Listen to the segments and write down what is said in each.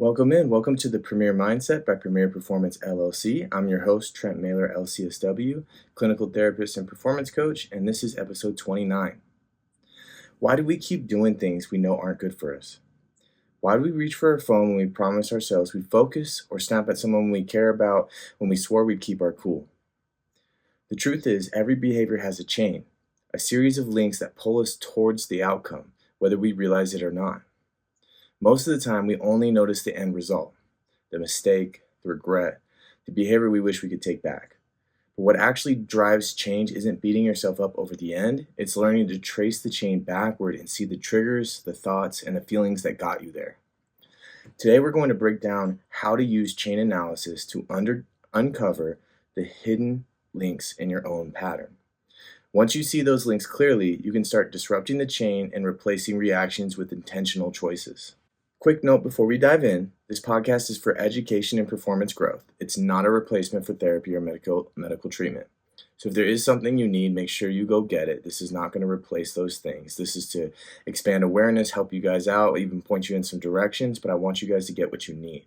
Welcome to the Premier Mindset by Premier Performance LLC. I'm your host, Trent Mailer, LCSW, clinical therapist and performance coach, and this is episode 29. Why do we keep doing things we know aren't good for us? Why do we reach for our phone when we promise ourselves we'd focus or snap at someone we care about when we swore we'd keep our cool? The truth is, every behavior has a chain, a series of links that pull us towards the outcome, whether we realize it or not. Most of the time, we only notice the end result, the mistake, the regret, the behavior we wish we could take back. But what actually drives change isn't beating yourself up over the end, it's learning to trace the chain backward and see the triggers, the thoughts, and the feelings that got you there. Today, we're going to break down how to use chain analysis to uncover the hidden links in your own pattern. Once you see those links clearly, you can start disrupting the chain and replacing reactions with intentional choices. Quick note before we dive in, this podcast is for education and performance growth. It's not a replacement for therapy or medical treatment. So if there is something you need, make sure you go get it. This is not going to replace those things. This is to expand awareness, help you guys out, even point you in some directions, but I want you guys to get what you need.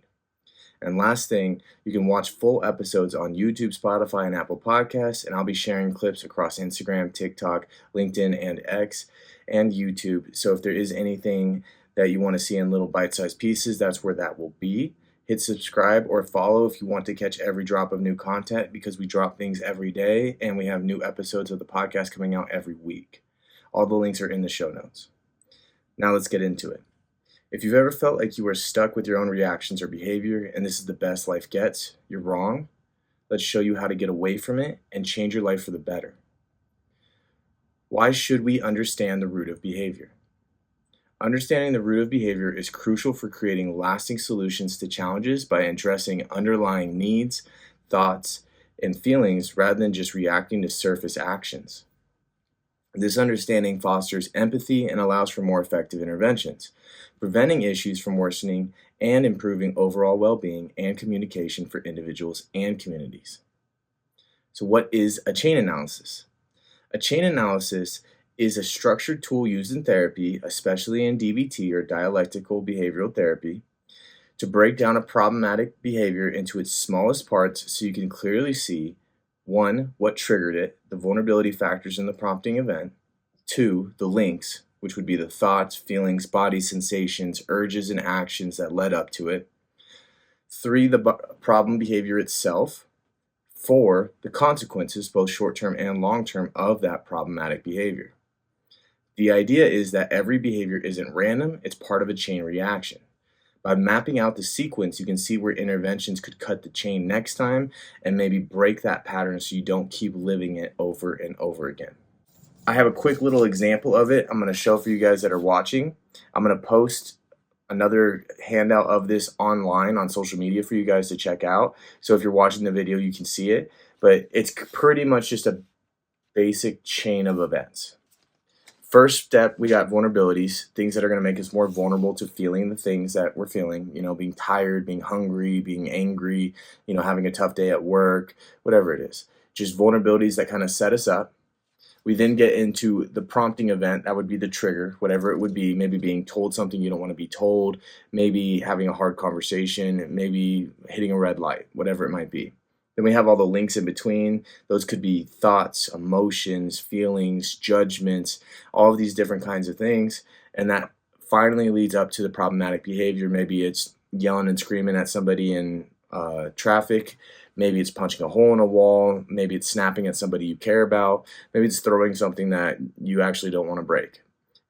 And last thing, you can watch full episodes on YouTube, Spotify, and Apple Podcasts, and I'll be sharing clips across Instagram, TikTok, LinkedIn, and X, and YouTube. So if there is anything that you want to see in little bite-sized pieces, that's where that will be. Hit subscribe or follow if you want to catch every drop of new content, because we drop things every day and we have new episodes of the podcast coming out every week. All the links are in the show notes. Now let's get into it. If you've ever felt like you were stuck with your own reactions or behavior and this is the best life gets, you're wrong. Let's show you how to get away from it and change your life for the better. Why should we understand the root of behavior? Understanding the root of behavior is crucial for creating lasting solutions to challenges by addressing underlying needs, thoughts, and feelings rather than just reacting to surface actions. This understanding fosters empathy and allows for more effective interventions, preventing issues from worsening and improving overall well-being and communication for individuals and communities. So what is a chain analysis? A chain analysis is a structured tool used in therapy, especially in DBT or dialectical behavioral therapy, to break down a problematic behavior into its smallest parts so you can clearly see 1. What triggered it, the vulnerability factors in the prompting event, 2. The links, which would be the thoughts, feelings, body sensations, urges, and actions that led up to it, 3. The problem behavior itself, 4. The consequences, both short-term and long-term, of that problematic behavior. The idea is that every behavior isn't random, it's part of a chain reaction. By mapping out the sequence, you can see where interventions could cut the chain next time and maybe break that pattern so you don't keep living it over and over again. I have a quick little example of it I'm going to show for you guys that are watching. I'm going to post another handout of this online on social media for you guys to check out. So if you're watching the video, you can see it, but it's pretty much just a basic chain of events. First step, we got vulnerabilities, things that are going to make us more vulnerable to feeling the things that we're feeling, being tired, being hungry, being angry, having a tough day at work, whatever it is. Just vulnerabilities that kind of set us up. We then get into the prompting event. That would be the trigger, whatever it would be, maybe being told something you don't want to be told, maybe having a hard conversation, maybe hitting a red light, whatever it might be. Then we have all the links in between. Those could be thoughts, emotions, feelings, judgments, all of these different kinds of things. And that finally leads up to the problematic behavior. Maybe it's yelling and screaming at somebody in traffic. Maybe it's punching a hole in a wall. Maybe it's snapping at somebody you care about. Maybe it's throwing something that you actually don't want to break.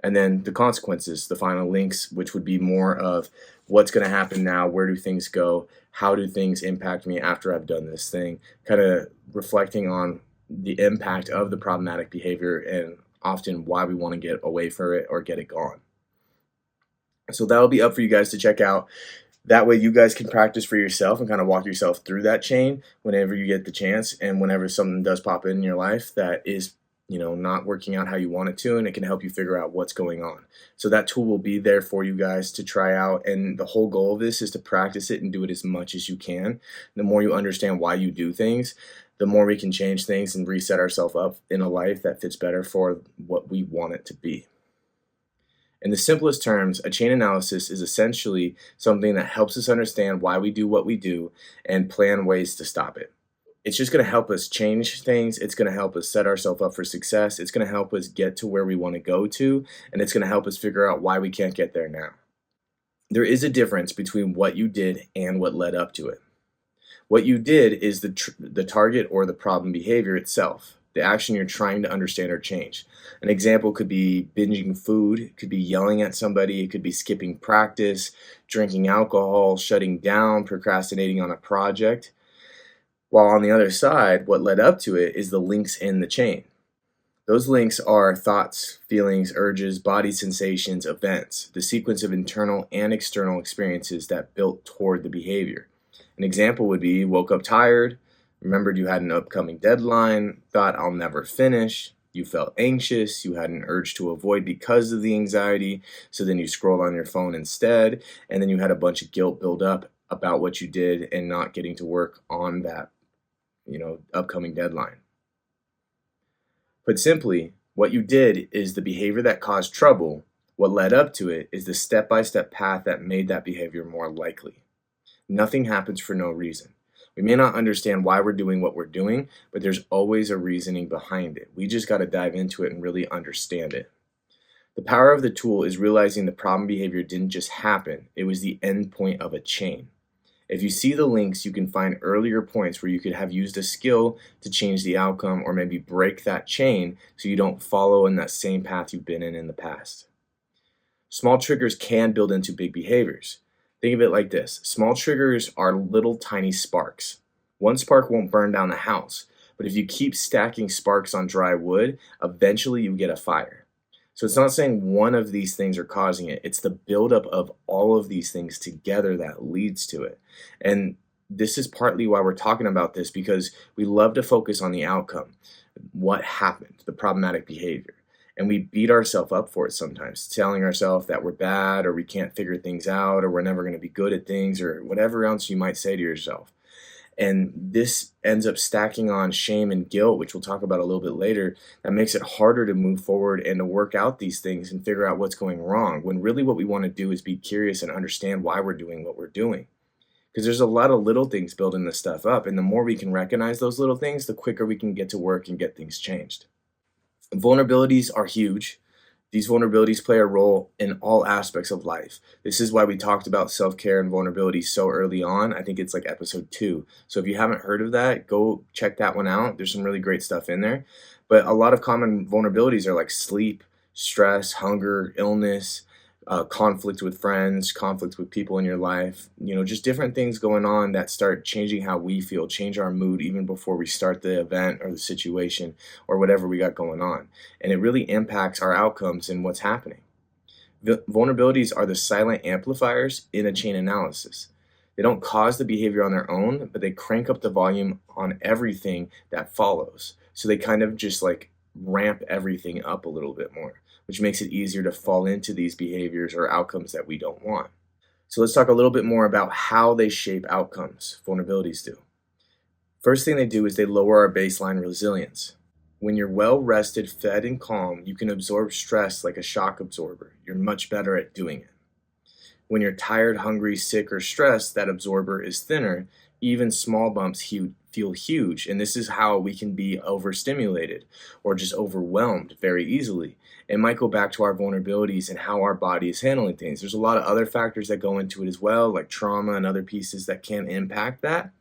And then the consequences, the final links, which would be more of what's going to happen now, where do things go, how do things impact me after I've done this thing, kind of reflecting on the impact of the problematic behavior and often why we want to get away from it or get it gone. So that'll be up for you guys to check out. That way you guys can practice for yourself and kind of walk yourself through that chain whenever you get the chance, and whenever something does pop in your life that is not working out how you want it to, and it can help you figure out what's going on. So that tool will be there for you guys to try out, and the whole goal of this is to practice it and do it as much as you can. The more you understand why you do things, the more we can change things and reset ourselves up in a life that fits better for what we want it to be. In the simplest terms, a chain analysis is essentially something that helps us understand why we do what we do and plan ways to stop it. It's just going to help us change things. It's going to help us set ourselves up for success. It's going to help us get to where we want to go to, and it's going to help us figure out why we can't get there now. There is a difference between what you did and what led up to it. What you did is the target or the problem behavior itself, the action you're trying to understand or change. An example could be binging food, it could be yelling at somebody, it could be skipping practice, drinking alcohol, shutting down, procrastinating on a project. While on the other side, what led up to it is the links in the chain. Those links are thoughts, feelings, urges, body sensations, events, the sequence of internal and external experiences that built toward the behavior. An example would be woke up tired, remembered you had an upcoming deadline, thought I'll never finish, you felt anxious, you had an urge to avoid because of the anxiety, so then you scrolled on your phone instead, and then you had a bunch of guilt build up about what you did and not getting to work on that, upcoming deadline. Put simply, what you did is the behavior that caused trouble. What led up to it is the step-by-step path that made that behavior more likely. Nothing happens for no reason. We may not understand why we're doing what we're doing, but there's always a reasoning behind it. We just got to dive into it and really understand it. The power of the tool is realizing the problem behavior didn't just happen, it was the end point of a chain. If you see the links, you can find earlier points where you could have used a skill to change the outcome or maybe break that chain so you don't follow in that same path you've been in the past. Small triggers can build into big behaviors. Think of it like this. Small triggers are little tiny sparks. One spark won't burn down the house, but if you keep stacking sparks on dry wood, eventually you get a fire. So it's not saying one of these things are causing it. It's the buildup of all of these things together that leads to it. And this is partly why we're talking about this, because we love to focus on the outcome, what happened, the problematic behavior. And we beat ourselves up for it sometimes, telling ourselves that we're bad or we can't figure things out or we're never going to be good at things or whatever else you might say to yourself. And this ends up stacking on shame and guilt, which we'll talk about a little bit later, that makes it harder to move forward and to work out these things and figure out what's going wrong, when really what we want to do is be curious and understand why we're doing what we're doing. Because there's a lot of little things building this stuff up, and the more we can recognize those little things, the quicker we can get to work and get things changed. Vulnerabilities are huge. These vulnerabilities play a role in all aspects of life. This is why we talked about self-care and vulnerability so early on. I think it's like episode 2. So if you haven't heard of that, go check that one out. There's some really great stuff in there. But a lot of common vulnerabilities are like sleep, stress, hunger, illness, conflict with friends, conflict with people in your life, just different things going on that start changing how we feel, change our mood even before we start the event or the situation or whatever we got going on. And it really impacts our outcomes and what's happening. Vulnerabilities are the silent amplifiers in a chain analysis. They don't cause the behavior on their own, but they crank up the volume on everything that follows. So they kind of just like ramp everything up a little bit more, which makes it easier to fall into these behaviors or outcomes that we don't want. So let's talk a little bit more about how they shape outcomes, vulnerabilities do. First thing they do is they lower our baseline resilience. When you're well rested, fed, and calm, you can absorb stress like a shock absorber. You're much better at doing it. When you're tired, hungry, sick, or stressed, that absorber is thinner. Even small bumps feel huge, and this is how we can be overstimulated or just overwhelmed very easily. It might go back to our vulnerabilities and how our body is handling things. There's a lot of other factors that go into it as well, like trauma and other pieces that can impact that.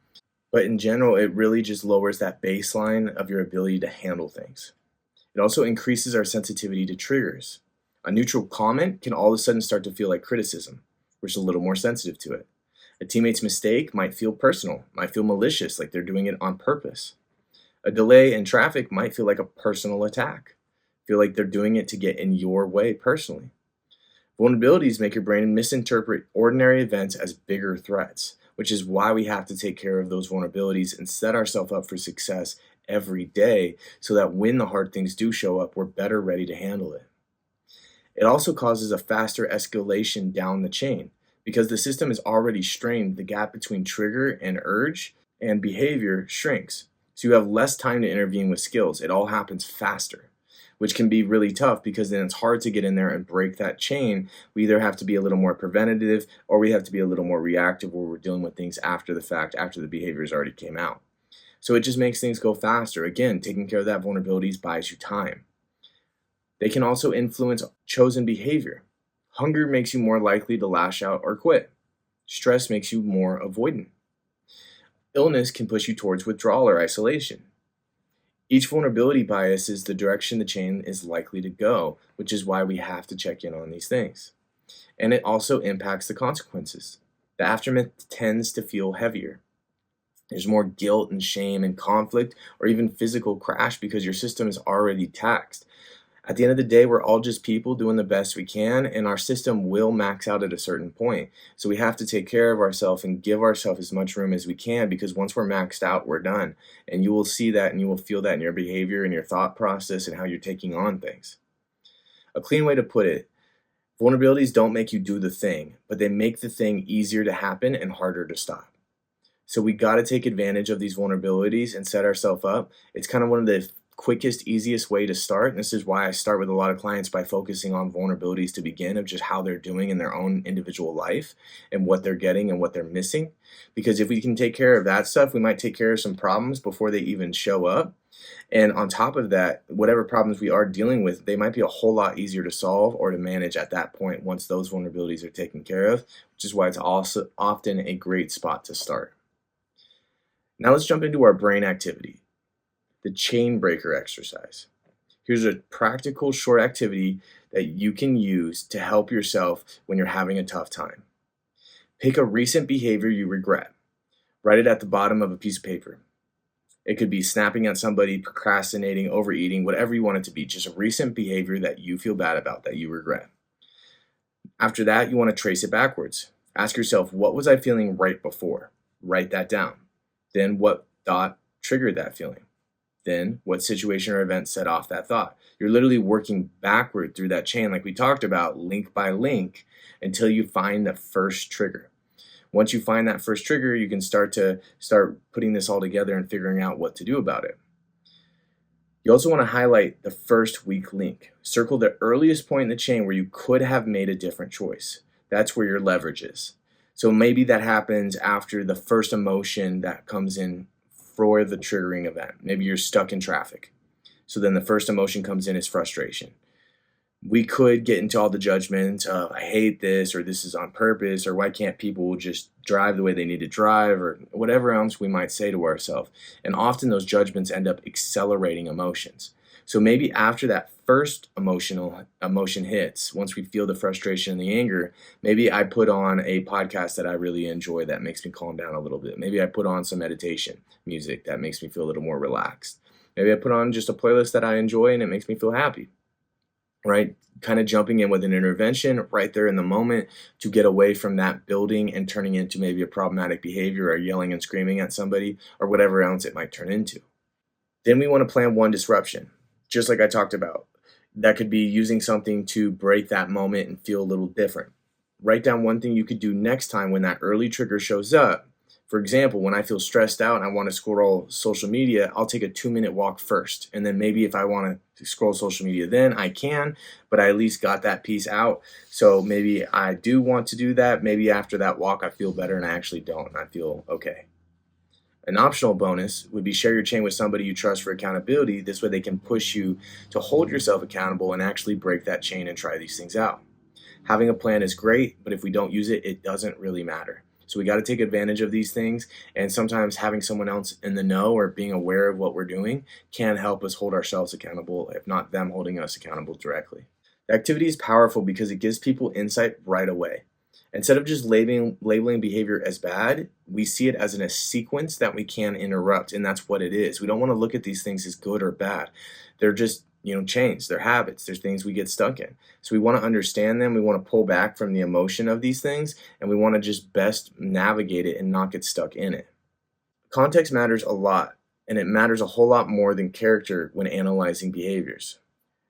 But in general, it really just lowers that baseline of your ability to handle things. It also increases our sensitivity to triggers. A neutral comment can all of a sudden start to feel like criticism. We're just a little more sensitive to it. A teammate's mistake might feel personal, might feel malicious, like they're doing it on purpose. A delay in traffic might feel like a personal attack, feel like they're doing it to get in your way personally. Vulnerabilities make your brain misinterpret ordinary events as bigger threats, which is why we have to take care of those vulnerabilities and set ourselves up for success every day so that when the hard things do show up, we're better ready to handle it. It also causes a faster escalation down the chain. Because the system is already strained, the gap between trigger and urge and behavior shrinks. So you have less time to intervene with skills. It all happens faster. which can be really tough because then it's hard to get in there and break that chain. We either have to be a little more preventative or we have to be a little more reactive where we're dealing with things after the fact, after the behaviors already came out. So it just makes things go faster. Again, taking care of that vulnerabilities buys you time. They can also influence chosen behavior. Hunger makes you more likely to lash out or quit. Stress makes you more avoidant. Illness can push you towards withdrawal or isolation. Each vulnerability bias is the direction the chain is likely to go, which is why we have to check in on these things. And it also impacts the consequences. The aftermath tends to feel heavier. There's more guilt and shame and conflict or even physical crash because your system is already taxed. At the end of the day, we're all just people doing the best we can, and our system will max out at a certain point. So we have to take care of ourselves and give ourselves as much room as we can, because once we're maxed out, we're done. And you will see that and you will feel that in your behavior and your thought process and how you're taking on things. A clean way to put it, vulnerabilities don't make you do the thing, but they make the thing easier to happen and harder to stop. So we got to take advantage of these vulnerabilities and set ourselves up. It's kind of one of the quickest, easiest way to start. And this is why I start with a lot of clients by focusing on vulnerabilities to begin, of just how they're doing in their own individual life and what they're getting and what they're missing. Because if we can take care of that stuff, we might take care of some problems before they even show up. And on top of that, whatever problems we are dealing with, they might be a whole lot easier to solve or to manage at that point once those vulnerabilities are taken care of, which is why it's also often a great spot to start. Now let's jump into our brain activity, the chain breaker exercise. Here's a practical short activity that you can use to help yourself when you're having a tough time. Pick a recent behavior you regret. Write it at the bottom of a piece of paper. It could be snapping at somebody, procrastinating, overeating, whatever you want it to be. Just a recent behavior that you feel bad about, that you regret. After that, you want to trace it backwards. Ask yourself, what was I feeling right before? Write that down. Then what thought triggered that feeling? Then what situation or event set off that thought? You're literally working backward through that chain, like we talked about, link by link, until you find the first trigger. Once you find that first trigger, you can start putting this all together and figuring out what to do about it. You also want to highlight the first weak link. Circle the earliest point in the chain where you could have made a different choice. That's where your leverage is. So maybe that happens after the first emotion that comes in for the triggering event. Maybe you're stuck in traffic. So then the first emotion comes in is frustration. We could get into all the judgments of, I hate this, or this is on purpose, or why can't people just drive the way they need to drive, or whatever else we might say to ourselves. And often those judgments end up accelerating emotions. So maybe after that first emotion hits, once we feel the frustration and the anger, maybe I put on a podcast that I really enjoy that makes me calm down a little bit. Maybe I put on some meditation music that makes me feel a little more relaxed. Maybe I put on just a playlist that I enjoy and it makes me feel happy, right? Kind of jumping in with an intervention right there in the moment to get away from that building and turning into maybe a problematic behavior or yelling and screaming at somebody or whatever else it might turn into. Then we want to plan one disruption. Just like I talked about, that could be using something to break that moment and feel a little different. Write down one thing you could do next time when that early trigger shows up. For example, when I feel stressed out and I want to scroll social media, I'll take a 2-minute walk first. And then maybe if I want to scroll social media, then I can, but I at least got that piece out. So maybe I do want to do that. Maybe after that walk, I feel better and I actually don't, and I feel okay. An optional bonus would be share your chain with somebody you trust for accountability. This way they can push you to hold yourself accountable and actually break that chain and try these things out. Having a plan is great, but if we don't use it, it doesn't really matter. So we got to take advantage of these things, and sometimes having someone else in the know or being aware of what we're doing can help us hold ourselves accountable, if not them holding us accountable directly. The activity is powerful because it gives people insight right away. Instead of just labeling behavior as bad, we see it as in a sequence that we can interrupt, and that's what it is. We don't want to look at these things as good or bad. They're just, chains, they're habits, they're things we get stuck in. So we want to understand them, we want to pull back from the emotion of these things, and we want to just best navigate it and not get stuck in it. Context matters a lot, and it matters a whole lot more than character when analyzing behaviors.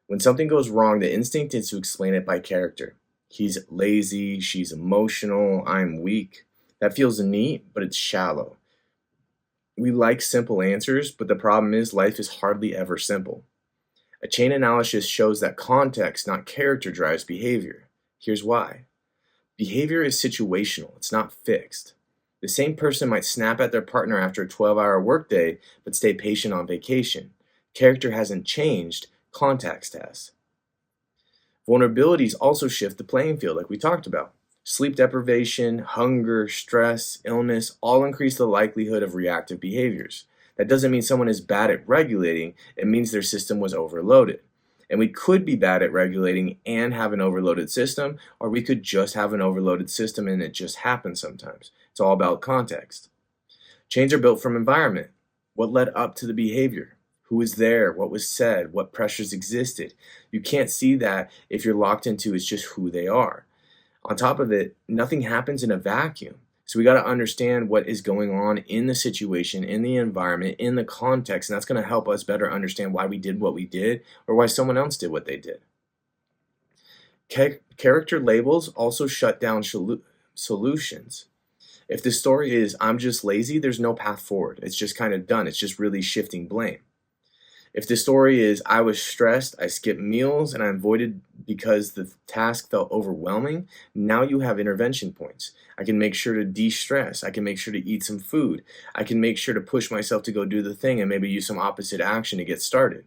When something goes wrong, the instinct is to explain it by character. He's lazy, she's emotional, I'm weak. That feels neat, but it's shallow. We like simple answers, but the problem is life is hardly ever simple. A chain analysis shows that context, not character, drives behavior. Here's why. Behavior is situational, it's not fixed. The same person might snap at their partner after a 12-hour workday, but stay patient on vacation. Character hasn't changed, context has. Vulnerabilities also shift the playing field, like we talked about. Sleep deprivation, hunger, stress, illness all increase the likelihood of reactive behaviors. That doesn't mean someone is bad at regulating, it means their system was overloaded. And we could be bad at regulating and have an overloaded system, or we could just have an overloaded system and it just happens sometimes. It's all about context. Chains are built from environment. What led up to the behavior? Who was there? What was said? What pressures existed? You can't see that if you're locked into it's just who they are. On top of it, nothing happens in a vacuum. So we got to understand what is going on in the situation, in the environment, in the context, and that's going to help us better understand why we did what we did or why someone else did what they did. Character labels also shut down solutions. If the story is, I'm just lazy, there's no path forward. It's just kind of done. It's just really shifting blame. If the story is, I was stressed, I skipped meals, and I avoided because the task felt overwhelming, now you have intervention points. I can make sure to de-stress. I can make sure to eat some food. I can make sure to push myself to go do the thing and maybe use some opposite action to get started.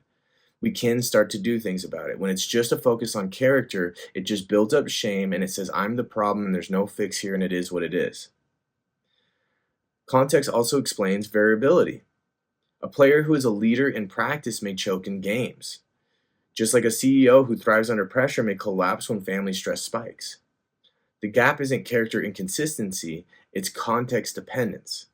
We can start to do things about it. When it's just a focus on character, it just builds up shame and it says, I'm the problem and there's no fix here and it is what it is. Context also explains variability. A player who is a leader in practice may choke in games. Just like a CEO who thrives under pressure may collapse when family stress spikes. The gap isn't character inconsistency, it's context dependence.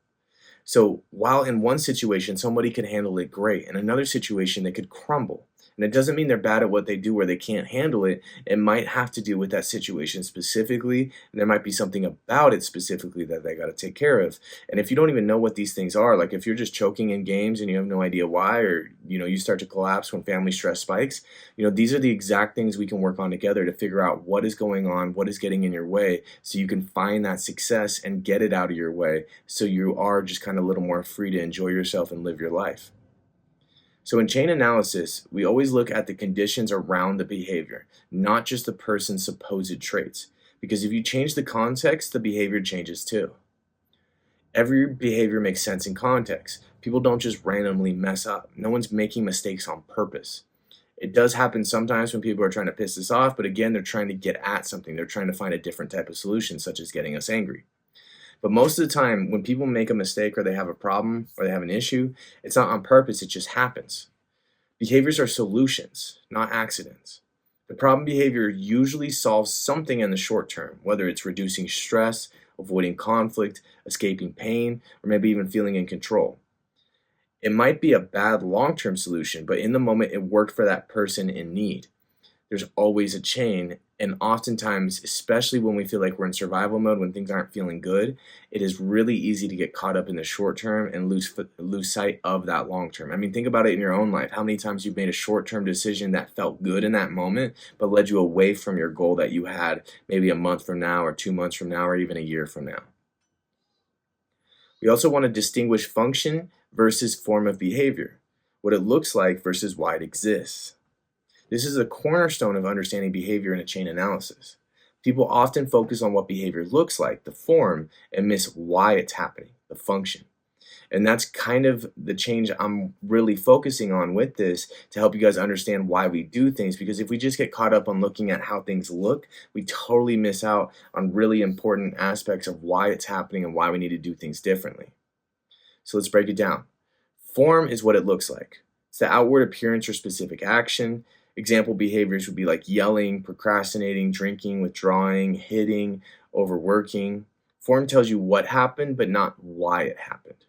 So while in one situation somebody could handle it great, in another situation they could crumble. And it doesn't mean they're bad at what they do or they can't handle it. It might have to do with that situation specifically, and there might be something about it specifically that they got to take care of. And if you don't even know what these things are, like if you're just choking in games and you have no idea why, or you start to collapse when family stress spikes, these are the exact things we can work on together to figure out what is going on, what is getting in your way, so you can find that success and get it out of your way, so you are just kind of a little more free to enjoy yourself and live your life. So in chain analysis, we always look at the conditions around the behavior, not just the person's supposed traits. Because if you change the context, the behavior changes too. Every behavior makes sense in context. People don't just randomly mess up. No one's making mistakes on purpose. It does happen sometimes when people are trying to piss us off, but again, they're trying to get at something. They're trying to find a different type of solution, such as getting us angry. But most of the time, when people make a mistake or they have a problem or they have an issue, it's not on purpose, it just happens. Behaviors are solutions, not accidents. The problem behavior usually solves something in the short term, whether it's reducing stress, avoiding conflict, escaping pain, or maybe even feeling in control. It might be a bad long-term solution, but in the moment it worked for that person in need. There's always a chain, and oftentimes, especially when we feel like we're in survival mode, when things aren't feeling good, it is really easy to get caught up in the short term and lose sight of that long term. I mean, think about it in your own life. How many times you've made a short-term decision that felt good in that moment, but led you away from your goal that you had maybe a month from now or 2 months from now or even a year from now. We also want to distinguish function versus form of behavior, what it looks like versus why it exists. This is a cornerstone of understanding behavior in a chain analysis. People often focus on what behavior looks like, the form, and miss why it's happening, the function. And that's kind of the change I'm really focusing on with this to help you guys understand why we do things. Because if we just get caught up on looking at how things look, we totally miss out on really important aspects of why it's happening and why we need to do things differently. So let's break it down. Form is what it looks like. It's the outward appearance or specific action. Example behaviors would be like yelling, procrastinating, drinking, withdrawing, hitting, overworking. Form tells you what happened, but not why it happened.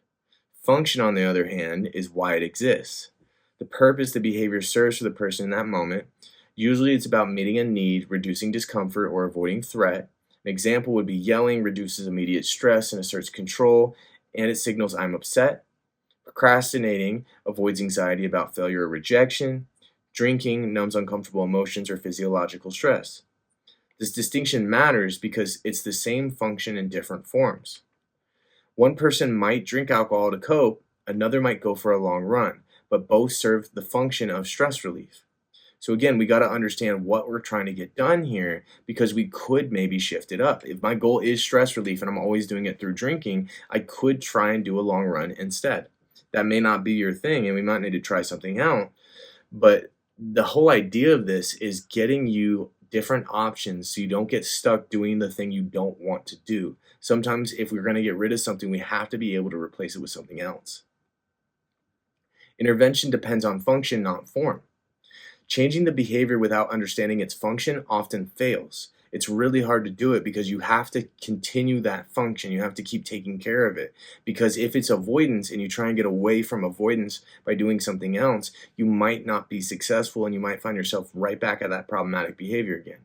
Function, on the other hand, is why it exists. The purpose the behavior serves for the person in that moment. Usually it's about meeting a need, reducing discomfort, or avoiding threat. An example would be yelling reduces immediate stress and asserts control, and it signals I'm upset. Procrastinating avoids anxiety about failure or rejection. Drinking numbs uncomfortable emotions or physiological stress. This distinction matters because it's the same function in different forms. One person might drink alcohol to cope, another might go for a long run, but both serve the function of stress relief. So again, we got to understand what we're trying to get done here because we could maybe shift it up. If my goal is stress relief and I'm always doing it through drinking, I could try and do a long run instead. That may not be your thing and we might need to try something out, but the whole idea of this is getting you different options so you don't get stuck doing the thing you don't want to do. Sometimes if we're going to get rid of something, we have to be able to replace it with something else. Intervention depends on function, not form. Changing the behavior without understanding its function often fails. It's really hard to do it because you have to continue that function. You have to keep taking care of it. Because if it's avoidance and you try and get away from avoidance by doing something else, you might not be successful and you might find yourself right back at that problematic behavior again.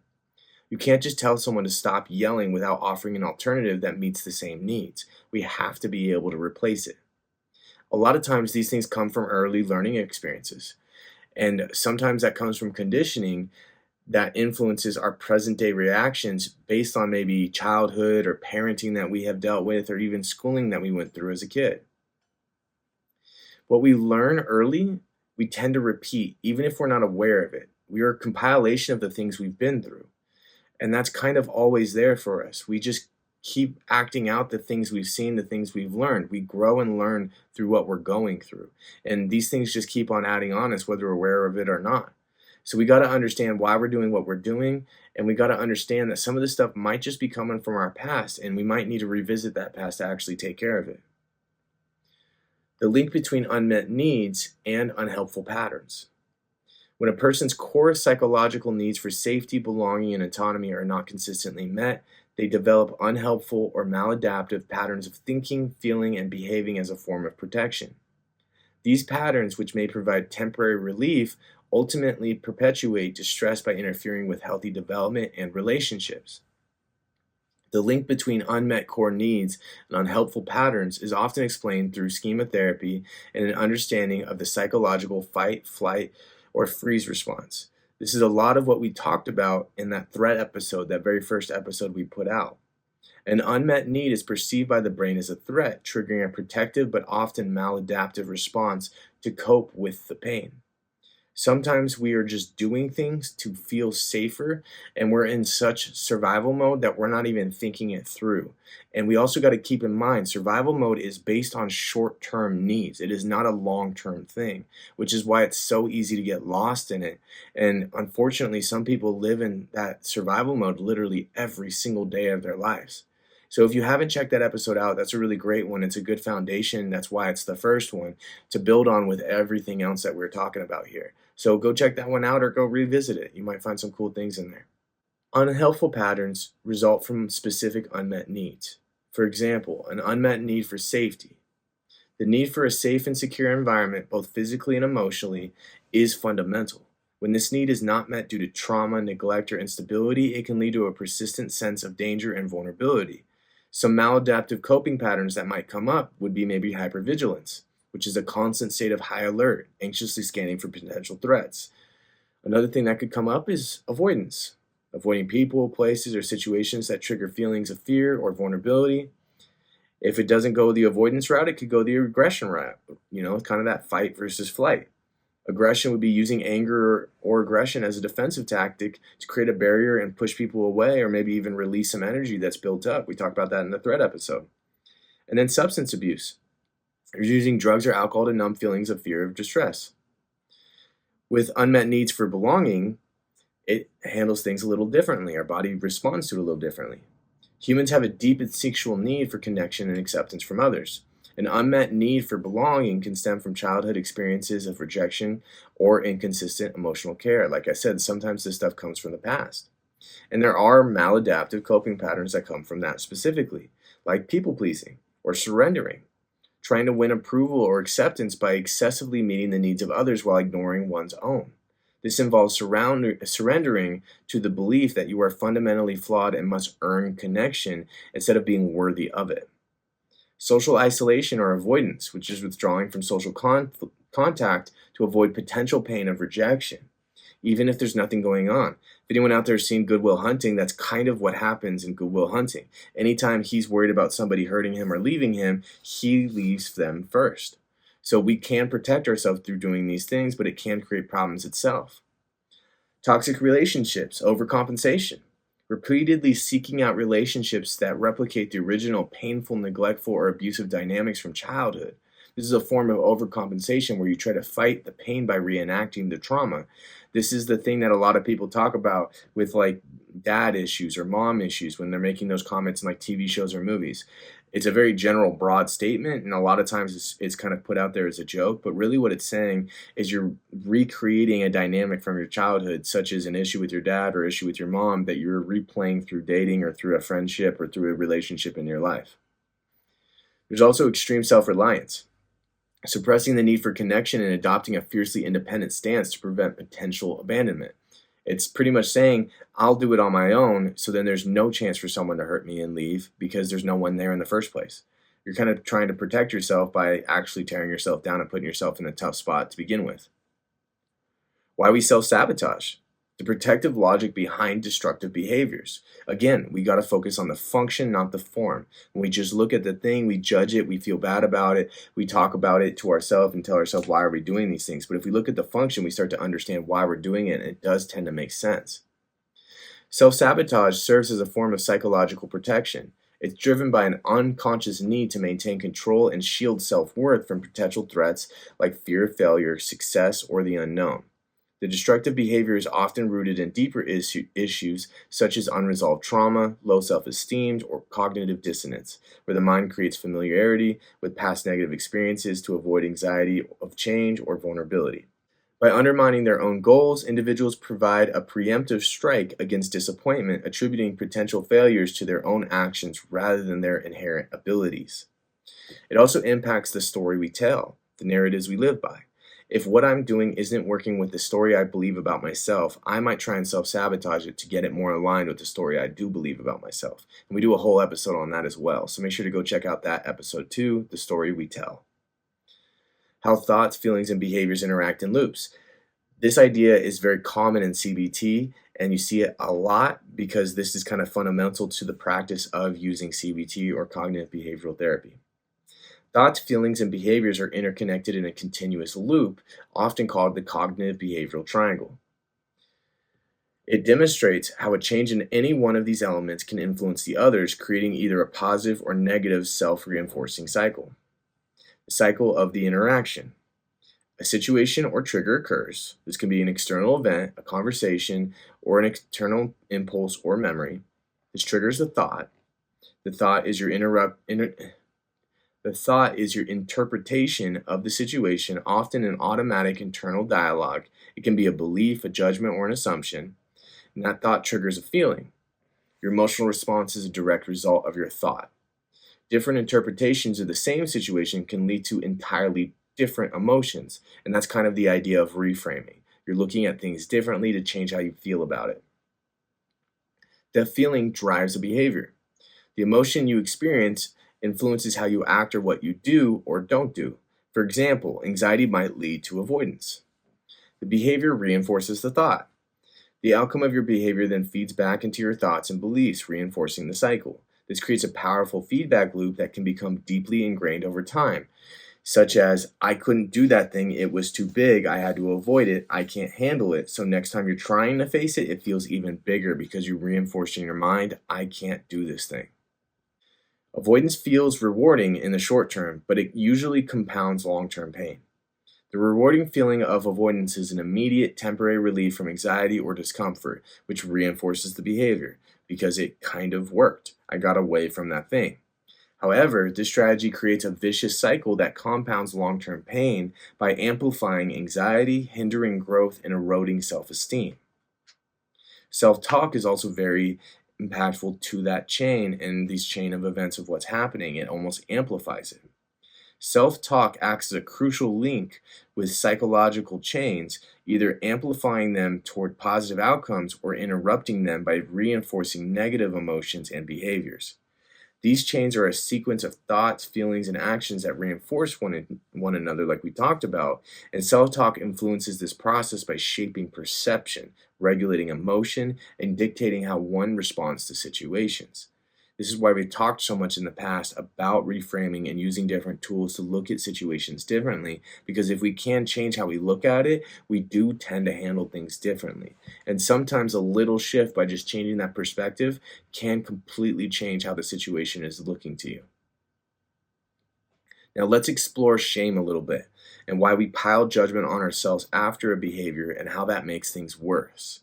You can't just tell someone to stop yelling without offering an alternative that meets the same needs. We have to be able to replace it. A lot of times these things come from early learning experiences. And sometimes that comes from conditioning that influences our present day reactions based on maybe childhood or parenting that we have dealt with or even schooling that we went through as a kid. What we learn early, we tend to repeat, even if we're not aware of it. We are a compilation of the things we've been through. And that's kind of always there for us. We just keep acting out the things we've seen, the things we've learned. We grow and learn through what we're going through. And these things just keep on adding on us, whether we're aware of it or not. So we got to understand why we're doing what we're doing. And we got to understand that some of this stuff might just be coming from our past. And we might need to revisit that past to actually take care of it. The link between unmet needs and unhelpful patterns. When a person's core psychological needs for safety, belonging, and autonomy are not consistently met, they develop unhelpful or maladaptive patterns of thinking, feeling, and behaving as a form of protection. These patterns, which may provide temporary relief, ultimately perpetuate distress by interfering with healthy development and relationships. The link between unmet core needs and unhelpful patterns is often explained through schema therapy and an understanding of the psychological fight, flight, or freeze response. This is a lot of what we talked about in that threat episode, that very first episode we put out. An unmet need is perceived by the brain as a threat, triggering a protective but often maladaptive response to cope with the pain. Sometimes we are just doing things to feel safer, and we're in such survival mode that we're not even thinking it through. And we also got to keep in mind, survival mode is based on short-term needs. It is not a long-term thing, which is why it's so easy to get lost in it. And unfortunately, some people live in that survival mode literally every single day of their lives. So if you haven't checked that episode out, that's a really great one. It's a good foundation. That's why it's the first one to build on with everything else that we're talking about here. So go check that one out or go revisit it. You might find some cool things in there. Unhelpful patterns result from specific unmet needs. For example, an unmet need for safety. The need for a safe and secure environment, both physically and emotionally, is fundamental. When this need is not met due to trauma, neglect, or instability, it can lead to a persistent sense of danger and vulnerability. Some maladaptive coping patterns that might come up would be maybe hypervigilance, which is a constant state of high alert, anxiously scanning for potential threats. Another thing that could come up is avoidance, avoiding people, places, or situations that trigger feelings of fear or vulnerability. If it doesn't go the avoidance route, it could go the aggression route, kind of that fight versus flight. Aggression would be using anger or aggression as a defensive tactic to create a barrier and push people away, or maybe even release some energy that's built up. We talked about that in the threat episode. And then substance abuse. You're using drugs or alcohol to numb feelings of fear or distress. With unmet needs for belonging, it handles things a little differently. Our body responds to it a little differently. Humans have a deep instinctual need for connection and acceptance from others. An unmet need for belonging can stem from childhood experiences of rejection or inconsistent emotional care. Like I said, sometimes this stuff comes from the past. And there are maladaptive coping patterns that come from that specifically, like people-pleasing or surrendering, trying to win approval or acceptance by excessively meeting the needs of others while ignoring one's own. This involves surrendering to the belief that you are fundamentally flawed and must earn connection instead of being worthy of it. Social isolation or avoidance, which is withdrawing from social contact to avoid potential pain of rejection, even if there's nothing going on. If anyone out there has seen Good Will Hunting, that's kind of what happens in Good Will Hunting. Anytime he's worried about somebody hurting him or leaving him, he leaves them first. So we can protect ourselves through doing these things, but it can create problems itself. Toxic relationships, overcompensation. Repeatedly seeking out relationships that replicate the original painful, neglectful, or abusive dynamics from childhood. This is a form of overcompensation where you try to fight the pain by reenacting the trauma. This is the thing that a lot of people talk about with like dad issues or mom issues when they're making those comments in like TV shows or movies. It's a very general, broad statement, and a lot of times it's kind of put out there as a joke. But really, what it's saying is you're recreating a dynamic from your childhood, such as an issue with your dad or issue with your mom, that you're replaying through dating or through a friendship or through a relationship in your life. There's also extreme self reliance, suppressing the need for connection and adopting a fiercely independent stance to prevent potential abandonment. It's pretty much saying, I'll do it on my own, so then there's no chance for someone to hurt me and leave because there's no one there in the first place. You're kind of trying to protect yourself by actually tearing yourself down and putting yourself in a tough spot to begin with. Why we self sabotage? The protective logic behind destructive behaviors. Again, we got to focus on the function, not the form. When we just look at the thing, we judge it, we feel bad about it, we talk about it to ourselves and tell ourselves, why are we doing these things? But if we look at the function, we start to understand why we're doing it, and it does tend to make sense. Self-sabotage serves as a form of psychological protection. It's driven by an unconscious need to maintain control and shield self-worth from potential threats like fear of failure, success, or the unknown. The destructive behavior is often rooted in deeper issues such as unresolved trauma, low self-esteem, or cognitive dissonance, where the mind creates familiarity with past negative experiences to avoid anxiety of change or vulnerability. By undermining their own goals, individuals provide a preemptive strike against disappointment, attributing potential failures to their own actions rather than their inherent abilities. It also impacts the story we tell, the narratives we live by. If what I'm doing isn't working with the story I believe about myself, I might try and self-sabotage it to get it more aligned with the story I do believe about myself. And we do a whole episode on that as well, so make sure to go check out that episode too, The Story We Tell. How thoughts, feelings, and behaviors interact in loops. This idea is very common in CBT, and you see it a lot because this is kind of fundamental to the practice of using CBT or cognitive behavioral therapy. Thoughts, feelings, and behaviors are interconnected in a continuous loop, often called the cognitive behavioral triangle. It demonstrates how a change in any one of these elements can influence the others, creating either a positive or negative self-reinforcing cycle. The cycle of the interaction. A situation or trigger occurs. This can be an external event, a conversation, or an internal impulse or memory. This triggers the thought. The thought is your interpretation of the situation, often an automatic internal dialogue. It can be a belief, a judgment, or an assumption. And that thought triggers a feeling. Your emotional response is a direct result of your thought. Different interpretations of the same situation can lead to entirely different emotions, and that's kind of the idea of reframing. You're looking at things differently to change how you feel about it. The feeling drives the behavior. The emotion you experience influences how you act or what you do or don't do. For example, anxiety might lead to avoidance. The behavior reinforces the thought. The outcome of your behavior then feeds back into your thoughts and beliefs, reinforcing the cycle. This creates a powerful feedback loop that can become deeply ingrained over time, such as, I couldn't do that thing, it was too big, I had to avoid it, I can't handle it. So next time you're trying to face it, it feels even bigger because you reinforce in your mind, I can't do this thing. Avoidance feels rewarding in the short term, but it usually compounds long-term pain. The rewarding feeling of avoidance is an immediate temporary relief from anxiety or discomfort, which reinforces the behavior because it kind of worked. I got away from that thing. However, this strategy creates a vicious cycle that compounds long-term pain by amplifying anxiety, hindering growth, and eroding self-esteem. Self-talk is also very impactful to that chain and these chain of events of what's happening. It almost amplifies it. Self-talk acts as a crucial link with psychological chains, either amplifying them toward positive outcomes or interrupting them by reinforcing negative emotions and behaviors. These chains are a sequence of thoughts, feelings, and actions that reinforce one another, like we talked about, and self-talk influences this process by shaping perception, regulating emotion, and dictating how one responds to situations. This is why we've talked so much in the past about reframing and using different tools to look at situations differently, because if we can change how we look at it, we do tend to handle things differently. And sometimes a little shift by just changing that perspective can completely change how the situation is looking to you. Now, let's explore shame a little bit and why we pile judgment on ourselves after a behavior and how that makes things worse.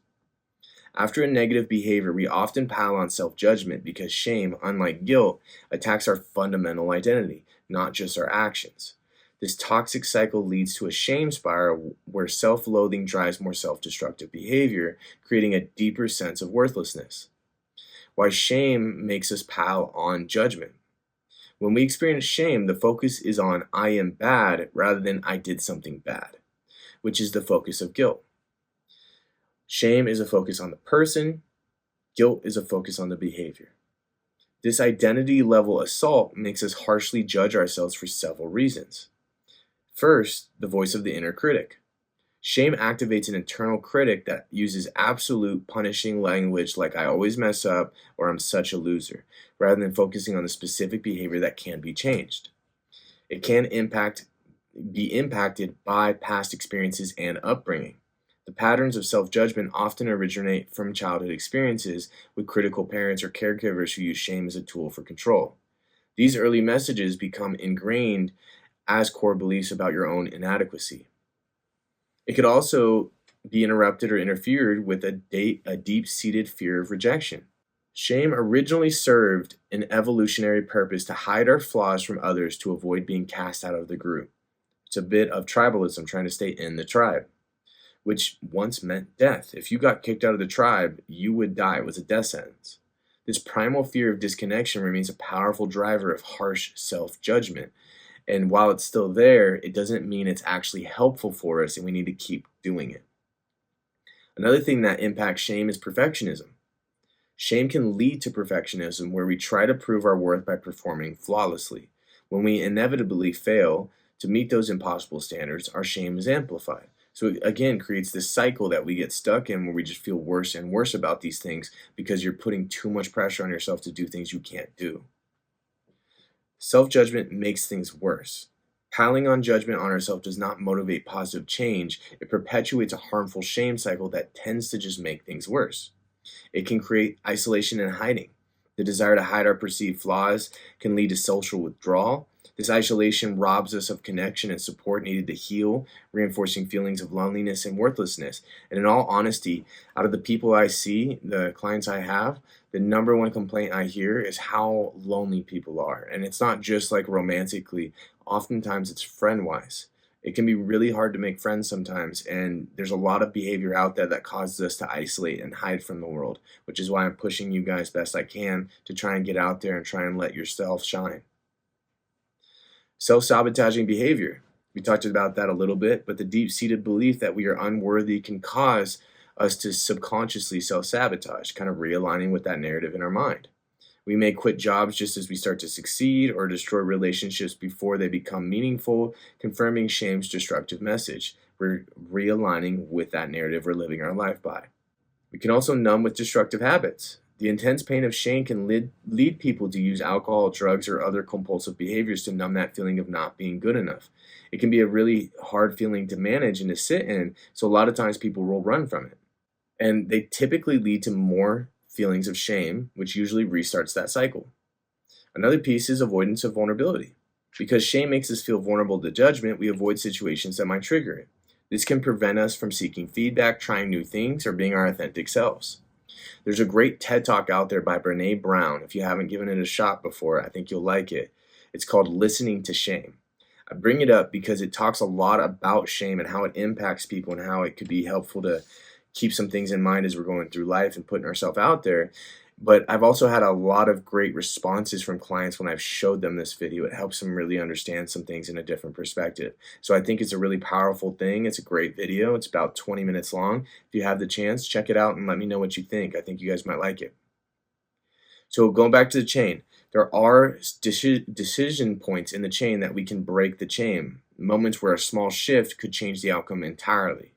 After a negative behavior, we often pile on self judgment because shame, unlike guilt, attacks our fundamental identity, not just our actions. This toxic cycle leads to a shame spiral where self loathing drives more self destructive behavior, creating a deeper sense of worthlessness. Why shame makes us pile on judgment. When we experience shame, the focus is on I am bad rather than I did something bad, which is the focus of guilt. Shame is a focus on the person, guilt is a focus on the behavior. This identity level assault makes us harshly judge ourselves for several reasons. First, the voice of the inner critic. Shame activates an internal critic that uses absolute punishing language like I always mess up or I'm such a loser, rather than focusing on the specific behavior that can be changed. It can be impacted by past experiences and upbringing. The patterns of self-judgment often originate from childhood experiences with critical parents or caregivers who use shame as a tool for control. These early messages become ingrained as core beliefs about your own inadequacy. It could also be interrupted or interfered with a deep-seated fear of rejection. Shame originally served an evolutionary purpose to hide our flaws from others to avoid being cast out of the group. It's a bit of tribalism, trying to stay in the tribe, which once meant death. If you got kicked out of the tribe, you would die. It was a death sentence. This primal fear of disconnection remains a powerful driver of harsh self-judgment. And while it's still there, it doesn't mean it's actually helpful for us and we need to keep doing it. Another thing that impacts shame is perfectionism. Shame can lead to perfectionism where we try to prove our worth by performing flawlessly. When we inevitably fail to meet those impossible standards, our shame is amplified. So it again creates this cycle that we get stuck in where we just feel worse and worse about these things because you're putting too much pressure on yourself to do things you can't do. Self-judgment makes things worse. Piling on judgment on ourselves does not motivate positive change. It perpetuates a harmful shame cycle that tends to just make things worse. It can create isolation and hiding. The desire to hide our perceived flaws can lead to social withdrawal. This isolation robs us of connection and support needed to heal, reinforcing feelings of loneliness and worthlessness. And in all honesty, out of the people I see, the clients I have, the number one complaint I hear is how lonely people are. And it's not just like romantically, oftentimes it's friend-wise. It can be really hard to make friends sometimes, and there's a lot of behavior out there that causes us to isolate and hide from the world, which is why I'm pushing you guys best I can to try and get out there and try and let yourself shine. Self-sabotaging behavior. We talked about that a little bit, but the deep-seated belief that we are unworthy can cause us to subconsciously self-sabotage, kind of realigning with that narrative in our mind. We may quit jobs just as we start to succeed or destroy relationships before they become meaningful, confirming shame's destructive message. We're realigning with that narrative we're living our life by. We can also numb with destructive habits. The intense pain of shame can lead people to use alcohol, drugs, or other compulsive behaviors to numb that feeling of not being good enough. It can be a really hard feeling to manage and to sit in, so a lot of times people will run from it. And they typically lead to more feelings of shame, which usually restarts that cycle. Another piece is avoidance of vulnerability. Because shame makes us feel vulnerable to judgment, we avoid situations that might trigger it. This can prevent us from seeking feedback, trying new things, or being our authentic selves. There's a great TED Talk out there by Brené Brown. If you haven't given it a shot before, I think you'll like it. It's called Listening to Shame. I bring it up because it talks a lot about shame and how it impacts people and how it could be helpful to keep some things in mind as we're going through life and putting ourselves out there. But I've also had a lot of great responses from clients when I've showed them this video. It helps them really understand some things in a different perspective. So I think it's a really powerful thing. It's a great video. It's about 20 minutes long. If you have the chance, check it out and let me know what you think. I think you guys might like it. So going back to the chain, there are decision points in the chain that we can break the chain, moments where a small shift could change the outcome entirely.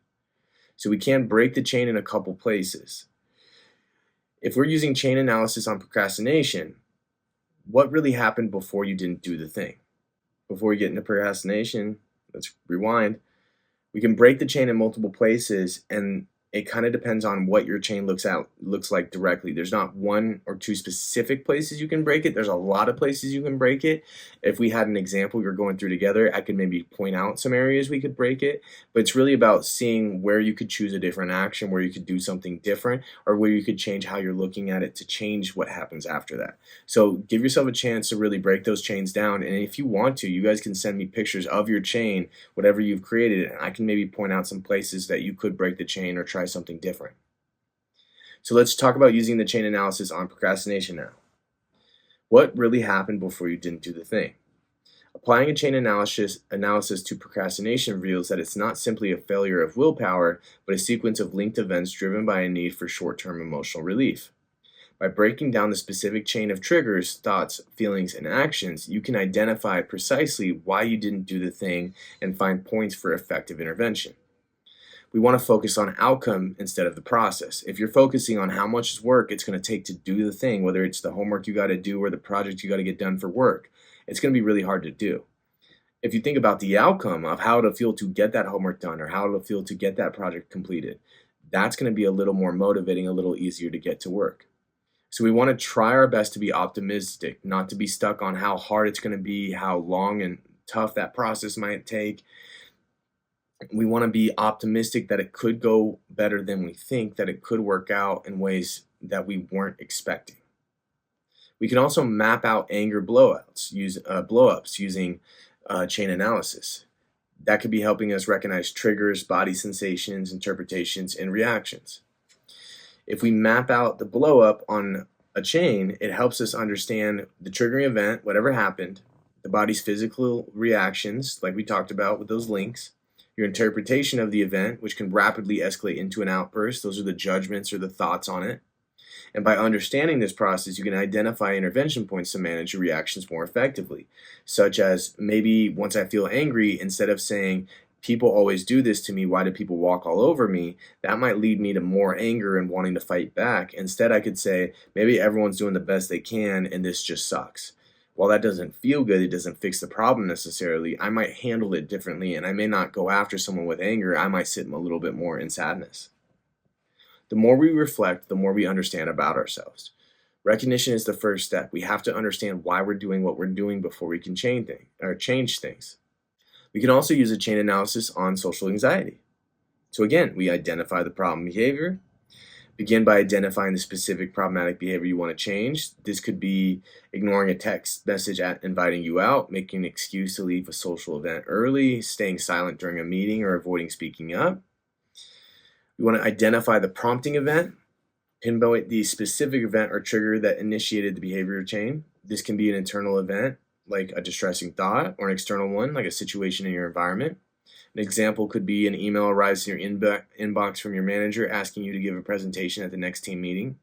So we can break the chain in a couple places. If we're using chain analysis on procrastination, what really happened before you didn't do the thing? Before we get into procrastination, let's rewind. We can break the chain in multiple places, and it kind of depends on what your chain looks like directly. There's not one or two specific places you can break it. There's a lot of places you can break it. If we had an example we were going through together, I could maybe point out some areas we could break it. But it's really about seeing where you could choose a different action, where you could do something different, or where you could change how you're looking at it to change what happens after that. So give yourself a chance to really break those chains down. And if you want to, you guys can send me pictures of your chain, whatever you've created, and I can maybe point out some places that you could break the chain or try something different. So let's talk about using the chain analysis on procrastination now. What really happened before you didn't do the thing? Applying a chain analysis to procrastination reveals that it's not simply a failure of willpower, but a sequence of linked events driven by a need for short-term emotional relief. By breaking down the specific chain of triggers, thoughts, feelings, and actions, you can identify precisely why you didn't do the thing and find points for effective intervention. We want to focus on outcome instead of the process. If you're focusing on how much work it's going to take to do the thing, whether it's the homework you got to do or the project you got to get done for work, it's going to be really hard to do. If you think about the outcome of how it'll feel to get that homework done or how it'll feel to get that project completed, that's going to be a little more motivating, a little easier to get to work. So we want to try our best to be optimistic, not to be stuck on how hard it's going to be, how long and tough that process might take. We want to be optimistic that it could go better than we think, that it could work out in ways that we weren't expecting. We can also map out anger blowups using chain analysis. That could be helping us recognize triggers, body sensations, interpretations, and reactions. If we map out the blowup on a chain, it helps us understand the triggering event, whatever happened, the body's physical reactions, like we talked about with those links, your interpretation of the event, which can rapidly escalate into an outburst. Those are the judgments or the thoughts on it. And by understanding this process, you can identify intervention points to manage your reactions more effectively, such as maybe once I feel angry, instead of saying, people always do this to me, why do people walk all over me? That might lead me to more anger and wanting to fight back. Instead, I could say, maybe everyone's doing the best they can and this just sucks. While that doesn't feel good, it doesn't fix the problem necessarily. I might handle it differently, and I may not go after someone with anger. I might sit a little bit more in sadness. The more we reflect, the more we understand about ourselves. Recognition is the first step. We have to understand why we're doing what we're doing before we can change things. We can also use a chain analysis on social anxiety. So again, we identify the problem behavior. Begin by identifying the specific problematic behavior you want to change. This could be ignoring a text message inviting you out, making an excuse to leave a social event early, staying silent during a meeting, or avoiding speaking up. We want to identify the prompting event, pinpoint the specific event or trigger that initiated the behavior chain. This can be an internal event, like a distressing thought, or an external one, like a situation in your environment. An example could be an email arrives in your inbox from your manager asking you to give a presentation at the next team meeting.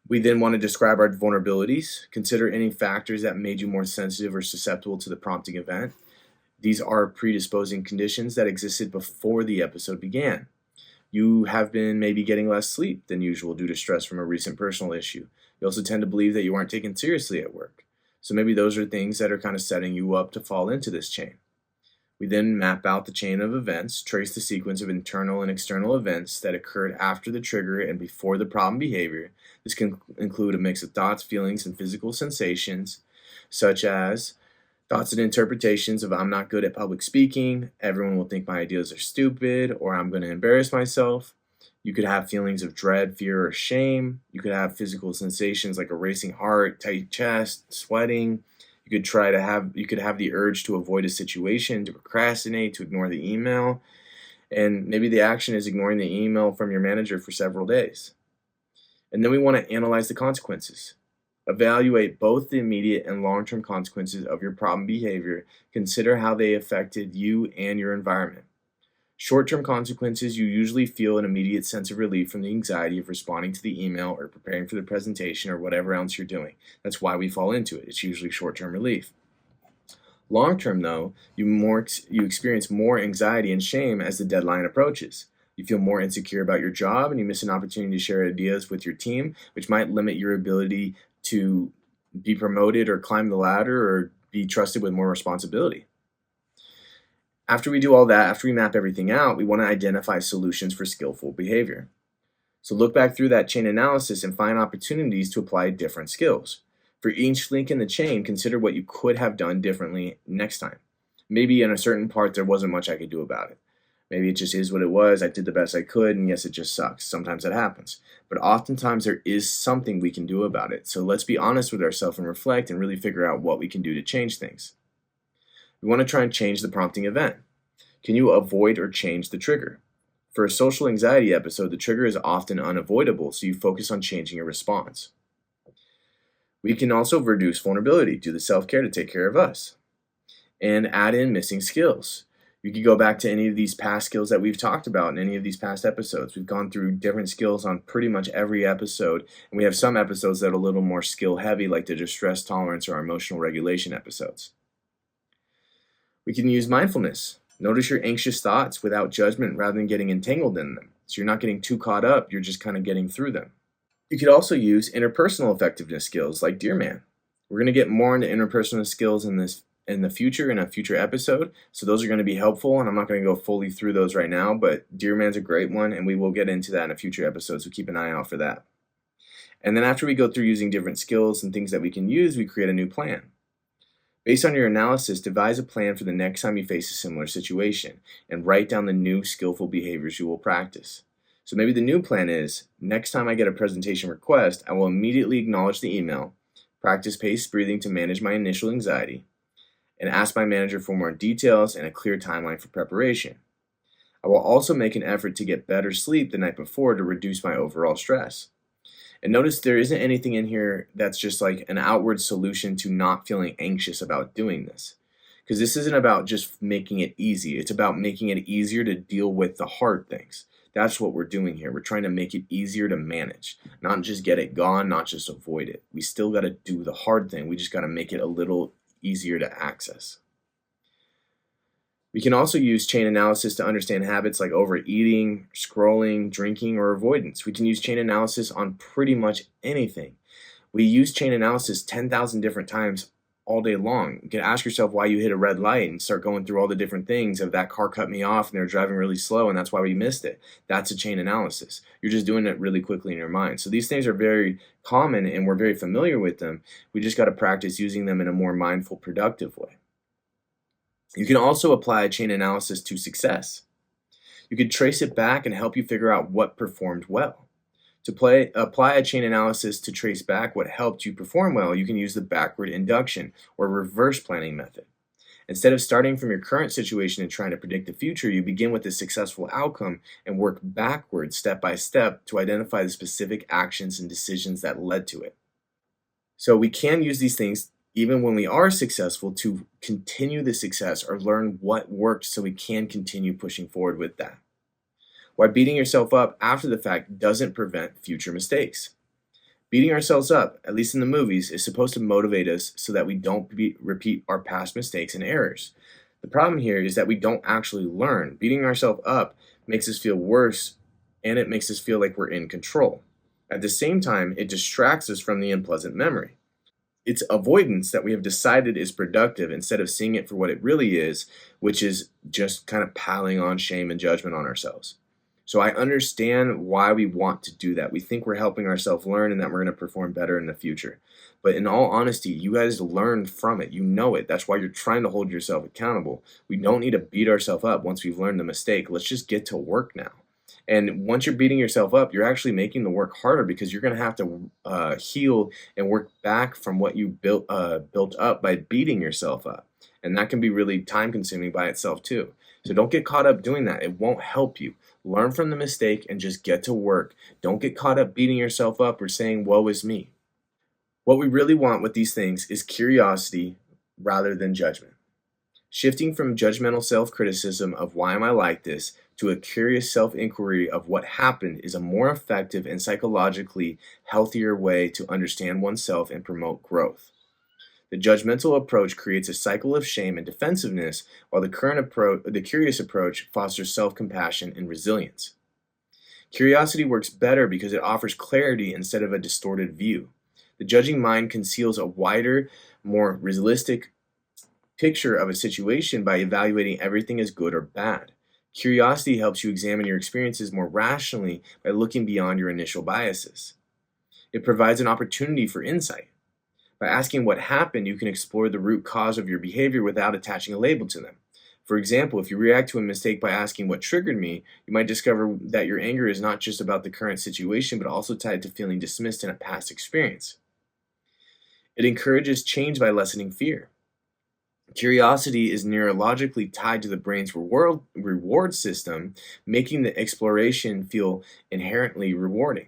We then want to describe our vulnerabilities. Consider any factors that made you more sensitive or susceptible to the prompting event. These are predisposing conditions that existed before the episode began. You have been maybe getting less sleep than usual due to stress from a recent personal issue. You also tend to believe that you aren't taken seriously at work. So maybe those are things that are kind of setting you up to fall into this chain. We then map out the chain of events, trace the sequence of internal and external events that occurred after the trigger and before the problem behavior. This can include a mix of thoughts, feelings, and physical sensations, such as thoughts and interpretations of I'm not good at public speaking, everyone will think my ideas are stupid, or I'm going to embarrass myself. You could have feelings of dread, fear, or shame. You could have physical sensations like a racing heart, tight chest, sweating. You could have the urge to avoid a situation, to procrastinate, to ignore the email. And maybe the action is ignoring the email from your manager for several days. And then we want to analyze the consequences. Evaluate both the immediate and long-term consequences of your problem behavior. Consider how they affected you and your environment. Short-term consequences, you usually feel an immediate sense of relief from the anxiety of responding to the email or preparing for the presentation or whatever else you're doing. That's why we fall into it. It's usually short-term relief. Long-term, though, you experience more anxiety and shame as the deadline approaches. You feel more insecure about your job, and you miss an opportunity to share ideas with your team, which might limit your ability to be promoted or climb the ladder or be trusted with more responsibility. After we do all that, after we map everything out, we want to identify solutions for skillful behavior. So look back through that chain analysis and find opportunities to apply different skills. For each link in the chain, consider what you could have done differently next time. Maybe in a certain part, there wasn't much I could do about it. Maybe it just is what it was. I did the best I could, and yes, it just sucks. Sometimes that happens. But oftentimes, there is something we can do about it. So let's be honest with ourselves and reflect and really figure out what we can do to change things. We want to try and change the prompting event. Can you avoid or change the trigger? For a social anxiety episode, the trigger is often unavoidable, so you focus on changing your response. We can also reduce vulnerability, do the self-care to take care of us, and add in missing skills. You could go back to any of these past skills that we've talked about in any of these past episodes. We've gone through different skills on pretty much every episode, and we have some episodes that are a little more skill heavy, like the distress tolerance or our emotional regulation episodes. We can use mindfulness. Notice your anxious thoughts without judgment rather than getting entangled in them. So you're not getting too caught up, you're just kind of getting through them. You could also use interpersonal effectiveness skills like Dear Man. We're going to get more into interpersonal skills in a future episode. So those are going to be helpful, and I'm not going to go fully through those right now, but Dear Man's a great one, and we will get into that in a future episode, so keep an eye out for that. And then after we go through using different skills and things that we can use, we create a new plan. Based on your analysis, devise a plan for the next time you face a similar situation and write down the new skillful behaviors you will practice. So maybe the new plan is, next time I get a presentation request, I will immediately acknowledge the email, practice paced breathing to manage my initial anxiety, and ask my manager for more details and a clear timeline for preparation. I will also make an effort to get better sleep the night before to reduce my overall stress. And notice there isn't anything in here that's just like an outward solution to not feeling anxious about doing this. Because this isn't about just making it easy. It's about making it easier to deal with the hard things. That's what we're doing here. We're trying to make it easier to manage, not just get it gone, not just avoid it. We still got to do the hard thing. We just got to make it a little easier to access. We can also use chain analysis to understand habits like overeating, scrolling, drinking, or avoidance. We can use chain analysis on pretty much anything. We use chain analysis 10,000 different times all day long. You can ask yourself why you hit a red light and start going through all the different things of that car cut me off and they're driving really slow and that's why we missed it. That's a chain analysis. You're just doing it really quickly in your mind. So these things are very common and we're very familiar with them. We just got to practice using them in a more mindful, productive way. You can also apply chain analysis to success. You could trace it back and help you figure out what performed well. To apply a chain analysis to trace back what helped you perform well, you can use the backward induction or reverse planning method. Instead of starting from your current situation and trying to predict the future, you begin with a successful outcome and work backwards step by step to identify the specific actions and decisions that led to it. So we can use these things even when we are successful to continue the success or learn what worked so we can continue pushing forward with that. Why beating yourself up after the fact doesn't prevent future mistakes. Beating ourselves up, at least in the movies, is supposed to motivate us so that we don't repeat our past mistakes and errors. The problem here is that we don't actually learn. Beating ourselves up makes us feel worse and it makes us feel like we're in control. At the same time, it distracts us from the unpleasant memory. It's avoidance that we have decided is productive instead of seeing it for what it really is, which is just kind of piling on shame and judgment on ourselves. So I understand why we want to do that. We think we're helping ourselves learn and that we're going to perform better in the future. But in all honesty, you guys learn from it. You know it. That's why you're trying to hold yourself accountable. We don't need to beat ourselves up once we've learned the mistake. Let's just get to work now. And once you're beating yourself up, you're actually making the work harder because you're going to have to heal and work back from what you built up by beating yourself up. And that can be really time consuming by itself too. So don't get caught up doing that. It won't help you. Learn from the mistake and just get to work. Don't get caught up beating yourself up or saying, woe is me. What we really want with these things is curiosity rather than judgment. Shifting from judgmental self-criticism of why am I like this to a curious self-inquiry of what happened is a more effective and psychologically healthier way to understand oneself and promote growth. The judgmental approach creates a cycle of shame and defensiveness, while the curious approach fosters self-compassion and resilience. Curiosity works better because it offers clarity instead of a distorted view. The judging mind conceals a wider, more realistic picture of a situation by evaluating everything as good or bad. Curiosity helps you examine your experiences more rationally by looking beyond your initial biases. It provides an opportunity for insight. By asking what happened, you can explore the root cause of your behavior without attaching a label to them. For example, if you react to a mistake by asking what triggered me, you might discover that your anger is not just about the current situation, but also tied to feeling dismissed in a past experience. It encourages change by lessening fear. Curiosity is neurologically tied to the brain's reward system, making the exploration feel inherently rewarding.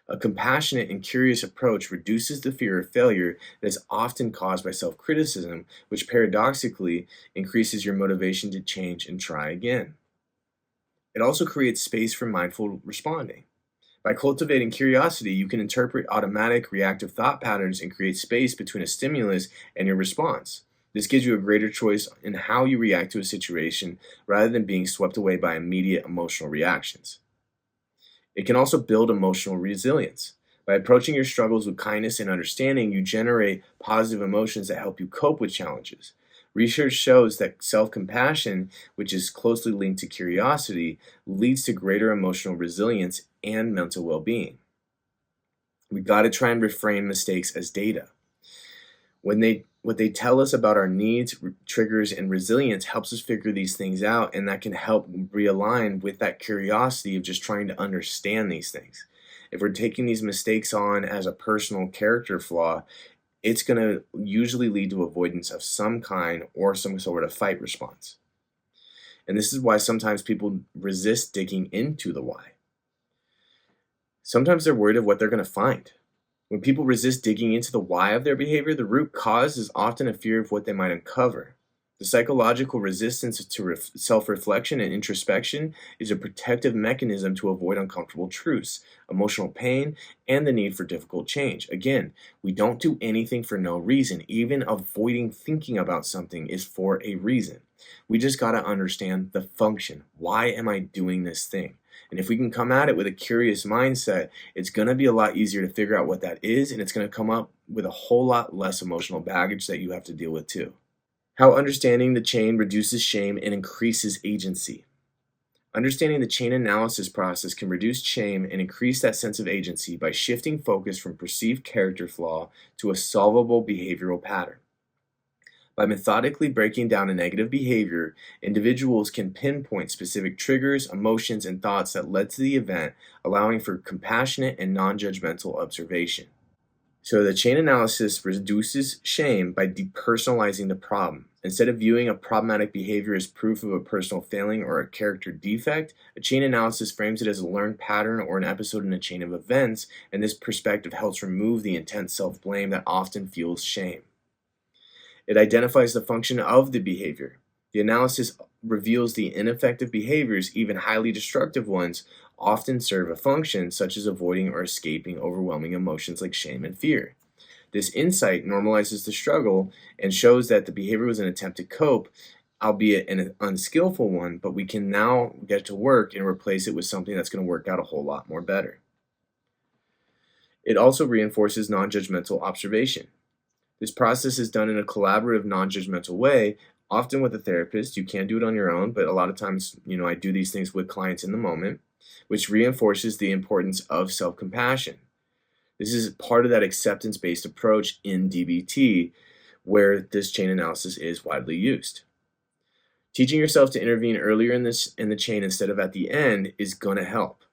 A compassionate and curious approach reduces the fear of failure that is often caused by self criticism, which paradoxically increases your motivation to change and try again. It also creates space for mindful responding. By cultivating curiosity, you can interpret automatic reactive thought patterns and create space between a stimulus and your response. This gives you a greater choice in how you react to a situation rather than being swept away by immediate emotional reactions. It can also build emotional resilience. By approaching your struggles with kindness and understanding, you generate positive emotions that help you cope with challenges. Research shows that self compassion, which is closely linked to curiosity, leads to greater emotional resilience and mental well being. We got to try and reframe mistakes as data. What they tell us about our needs, triggers, and resilience helps us figure these things out, and that can help realign with that curiosity of just trying to understand these things. If we're taking these mistakes on as a personal character flaw, it's going to usually lead to avoidance of some kind or some sort of fight response. And this is why sometimes people resist digging into the why. Sometimes they're worried of what they're going to find. When people resist digging into the why of their behavior, the root cause is often a fear of what they might uncover. The psychological resistance to self-reflection and introspection is a protective mechanism to avoid uncomfortable truths, emotional pain, and the need for difficult change. Again, we don't do anything for no reason. Even avoiding thinking about something is for a reason. We just got to understand the function. Why am I doing this thing? And if we can come at it with a curious mindset, it's going to be a lot easier to figure out what that is, and it's going to come up with a whole lot less emotional baggage that you have to deal with too. How understanding the chain reduces shame and increases agency. Understanding the chain analysis process can reduce shame and increase that sense of agency by shifting focus from perceived character flaw to a solvable behavioral pattern. By methodically breaking down a negative behavior, individuals can pinpoint specific triggers, emotions, and thoughts that led to the event, allowing for compassionate and non-judgmental observation. So the chain analysis reduces shame by depersonalizing the problem. Instead of viewing a problematic behavior as proof of a personal failing or a character defect, a chain analysis frames it as a learned pattern or an episode in a chain of events, and this perspective helps remove the intense self-blame that often fuels shame. It identifies the function of the behavior. The analysis reveals the ineffective behaviors, even highly destructive ones, often serve a function such as avoiding or escaping overwhelming emotions like shame and fear. This insight normalizes the struggle and shows that the behavior was an attempt to cope, albeit an unskillful one, but we can now get to work and replace it with something that's going to work out a whole lot more better. It also reinforces non-judgmental observation. This process is done in a collaborative, non-judgmental way, often with a therapist. You can do it on your own, but a lot of times, I do these things with clients in the moment, which reinforces the importance of self-compassion. This is part of that acceptance-based approach in DBT, where this chain analysis is widely used. Teaching yourself to intervene earlier in the chain instead of at the end is going to help.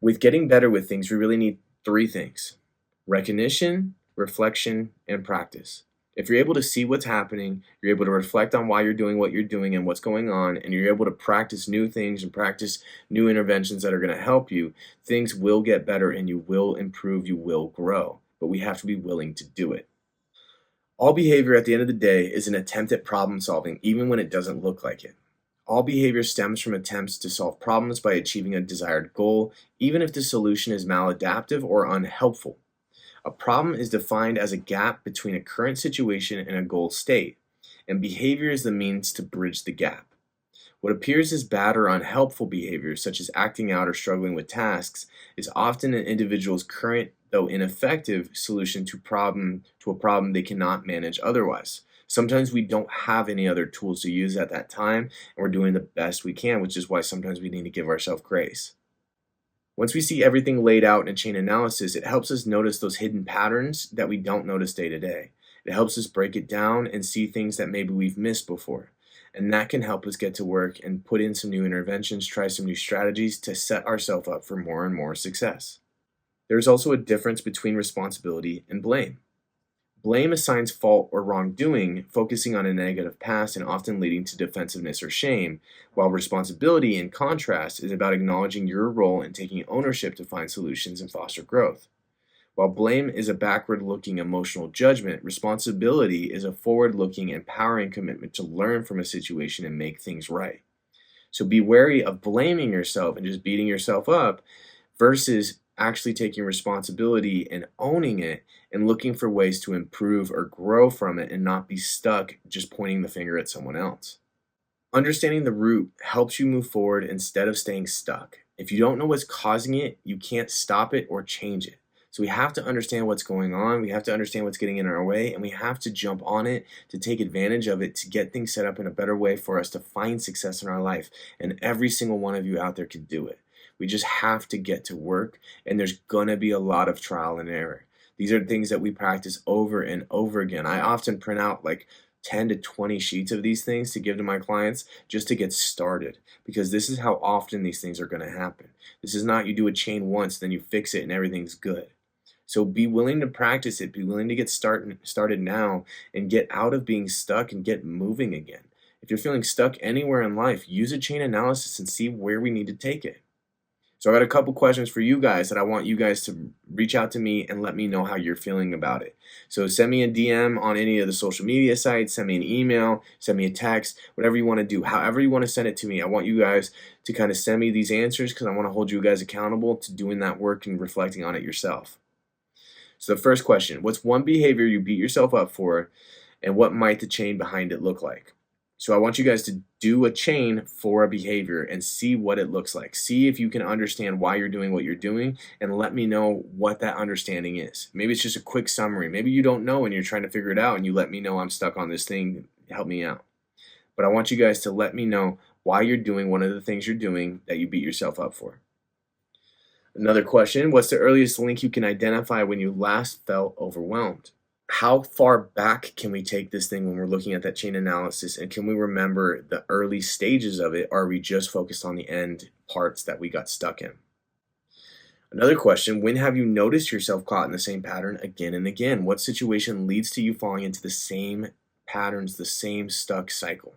With getting better with things, we really need 3 things: recognition, reflection, and practice. If you're able to see what's happening, you're able to reflect on why you're doing what you're doing and what's going on, and you're able to practice new things and practice new interventions that are going to help you, things will get better and you will improve, you will grow. But we have to be willing to do it. All behavior at the end of the day is an attempt at problem solving, even when it doesn't look like it. All behavior stems from attempts to solve problems by achieving a desired goal, even if the solution is maladaptive or unhelpful. A problem is defined as a gap between a current situation and a goal state, and behavior is the means to bridge the gap. What appears as bad or unhelpful behavior, such as acting out or struggling with tasks, is often an individual's current, though ineffective, solution to a problem they cannot manage otherwise. Sometimes we don't have any other tools to use at that time, and we're doing the best we can, which is why sometimes we need to give ourselves grace. Once we see everything laid out in a chain analysis, it helps us notice those hidden patterns that we don't notice day to day. It helps us break it down and see things that maybe we've missed before. And that can help us get to work and put in some new interventions, try some new strategies to set ourselves up for more and more success. There's also a difference between responsibility and blame. Blame assigns fault or wrongdoing, focusing on a negative past and often leading to defensiveness or shame, while responsibility, in contrast, is about acknowledging your role and taking ownership to find solutions and foster growth. While blame is a backward looking emotional judgment, responsibility is a forward looking, empowering commitment to learn from a situation and make things right. So be wary of blaming yourself and just beating yourself up versus actually taking responsibility and owning it and looking for ways to improve or grow from it and not be stuck just pointing the finger at someone else. Understanding the root helps you move forward instead of staying stuck. If you don't know what's causing it, you can't stop it or change it. So we have to understand what's going on, we have to understand what's getting in our way, and we have to jump on it to take advantage of it to get things set up in a better way for us to find success in our life. And every single one of you out there can do it. We just have to get to work, and there's gonna be a lot of trial and error. These are things that we practice over and over again. I often print out like 10 to 20 sheets of these things to give to my clients just to get started, because this is how often these things are going to happen. This is not you do a chain once, then you fix it and everything's good. So be willing to practice it, be willing to get started now and get out of being stuck and get moving again. If you're feeling stuck anywhere in life, use a chain analysis and see where we need to take it. So I got a couple questions for you guys that I want you guys to reach out to me and let me know how you're feeling about it. So send me a DM on any of the social media sites, send me an email, send me a text, whatever you want to do, however you want to send it to me. I want you guys to kind of send me these answers because I want to hold you guys accountable to doing that work and reflecting on it yourself. So the first question, what's one behavior you beat yourself up for, and what might the chain behind it look like? So I want you guys to do a chain for a behavior and see what it looks like. See if you can understand why you're doing what you're doing, and let me know what that understanding is. Maybe it's just a quick summary. Maybe you don't know and you're trying to figure it out and you let me know I'm stuck on this thing. Help me out. But I want you guys to let me know why you're doing one of the things you're doing that you beat yourself up for. Another question, what's the earliest link you can identify when you last felt overwhelmed? How far back can we take this thing when we're looking at that chain analysis, and can we remember the early stages of it, or are we just focused on the end parts that we got stuck in? Another question, when have you noticed yourself caught in the same pattern again and again? What situation leads to you falling into the same patterns, the same stuck cycle?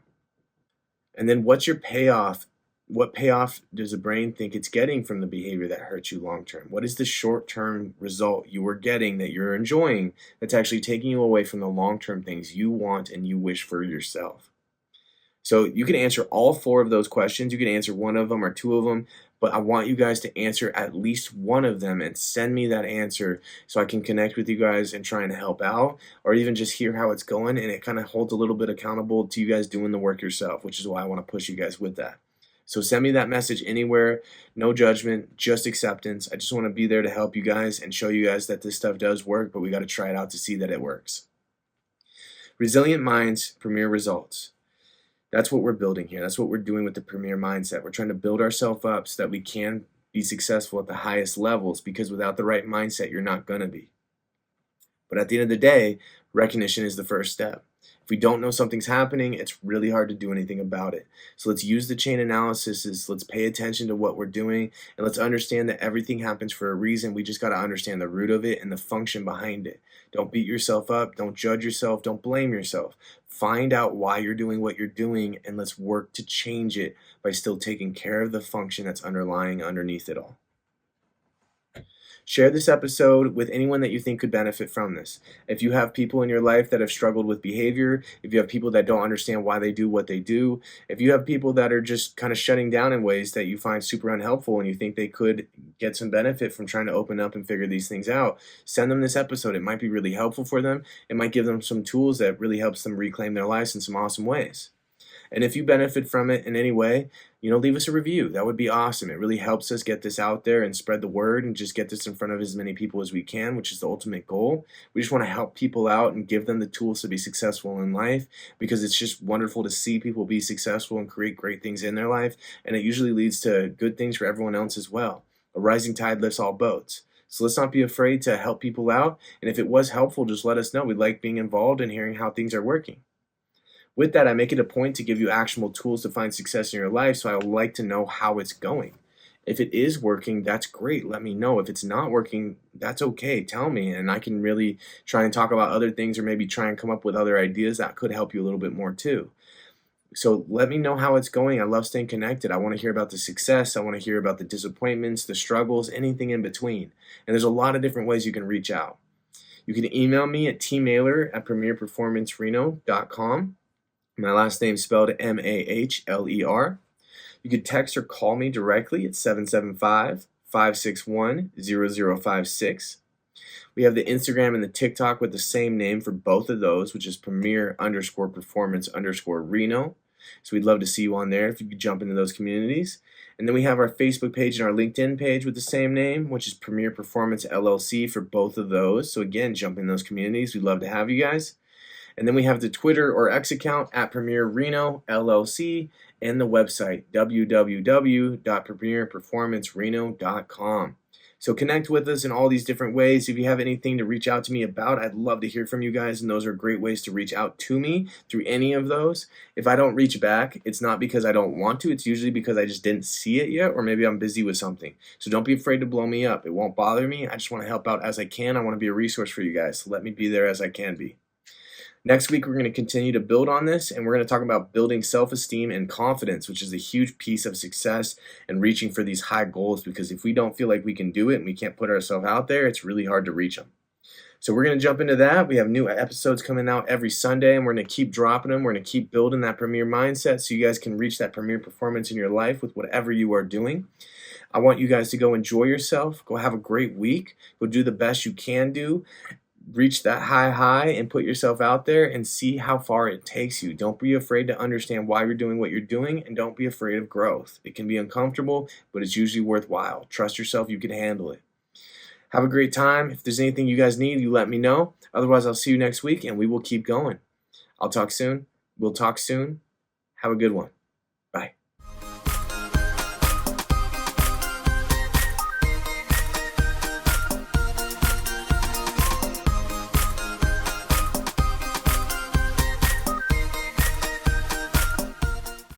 And then what's your payoff? What payoff does the brain think it's getting from the behavior that hurts you long term? What is the short term result you are getting that you're enjoying that's actually taking you away from the long term things you want and you wish for yourself? So you can answer all four of those questions. You can answer one of them or two of them, but I want you guys to answer at least one of them and send me that answer so I can connect with you guys and try and help out, or even just hear how it's going. And it kind of holds a little bit accountable to you guys doing the work yourself, which is why I want to push you guys with that. So send me that message anywhere, no judgment, just acceptance. I just want to be there to help you guys and show you guys that this stuff does work, but we got to try it out to see that it works. Resilient minds, premier results. That's what we're building here. That's what we're doing with the premier mindset. We're trying to build ourselves up so that we can be successful at the highest levels, because without the right mindset, you're not going to be. But at the end of the day, recognition is the first step. If we don't know something's happening, it's really hard to do anything about it. So let's use the chain analysis. Let's pay attention to what we're doing, and let's understand that everything happens for a reason. We just got to understand the root of it and the function behind it. Don't beat yourself up. Don't judge yourself. Don't blame yourself. Find out why you're doing what you're doing, and let's work to change it by still taking care of the function that's underlying underneath it all. Share this episode with anyone that you think could benefit from this. If you have people in your life that have struggled with behavior, if you have people that don't understand why they do what they do, if you have people that are just kind of shutting down in ways that you find super unhelpful and you think they could get some benefit from trying to open up and figure these things out, send them this episode. It might be really helpful for them. It might give them some tools that really helps them reclaim their lives in some awesome ways. And if you benefit from it in any way, leave us a review. That would be awesome. It really helps us get this out there and spread the word and just get this in front of as many people as we can, which is the ultimate goal. We just want to help people out and give them the tools to be successful in life, because it's just wonderful to see people be successful and create great things in their life. And it usually leads to good things for everyone else as well. A rising tide lifts all boats. So let's not be afraid to help people out. And if it was helpful, just let us know. We'd like being involved and hearing how things are working. With that, I make it a point to give you actionable tools to find success in your life, so I would like to know how it's going. If it is working, that's great. Let me know. If it's not working, that's okay. Tell me, and I can really try and talk about other things, or maybe try and come up with other ideas that could help you a little bit more too. So let me know how it's going. I love staying connected. I want to hear about the success. I want to hear about the disappointments, the struggles, anything in between. And there's a lot of different ways you can reach out. You can email me at tmailer@premierperformancereno.com. My last name spelled Mahler. You could text or call me directly at 775-561-0056. We have the Instagram and the TikTok with the same name for both of those, which is premier_performance_Reno. So we'd love to see you on there if you could jump into those communities. And then we have our Facebook page and our LinkedIn page with the same name, which is Premier Performance LLC for both of those. So again, jump in those communities. We'd love to have you guys. And then we have the Twitter or X account at Premier Reno LLC, and the website www.premierperformancereno.com. So connect with us in all these different ways. If you have anything to reach out to me about, I'd love to hear from you guys, and those are great ways to reach out to me through any of those. If I don't reach back, it's not because I don't want to. It's usually because I just didn't see it yet, or maybe I'm busy with something. So don't be afraid to blow me up. It won't bother me. I just want to help out as I can. I want to be a resource for you guys. So let me be there as I can be. Next week, we're going to continue to build on this, and we're going to talk about building self-esteem and confidence, which is a huge piece of success and reaching for these high goals, because if we don't feel like we can do it and we can't put ourselves out there, it's really hard to reach them. So we're going to jump into that. We have new episodes coming out every Sunday, and we're going to keep dropping them. We're going to keep building that premier mindset so you guys can reach that premier performance in your life with whatever you are doing. I want you guys to go enjoy yourself, go have a great week, go do the best you can do. Reach that high and put yourself out there and see how far it takes you. Don't be afraid to understand why you're doing what you're doing, and don't be afraid of growth. It can be uncomfortable, but it's usually worthwhile. Trust yourself, you can handle it. Have a great time. If there's anything you guys need, you let me know. Otherwise, I'll see you next week, and we will keep going. I'll talk soon. We'll talk soon. Have a good one.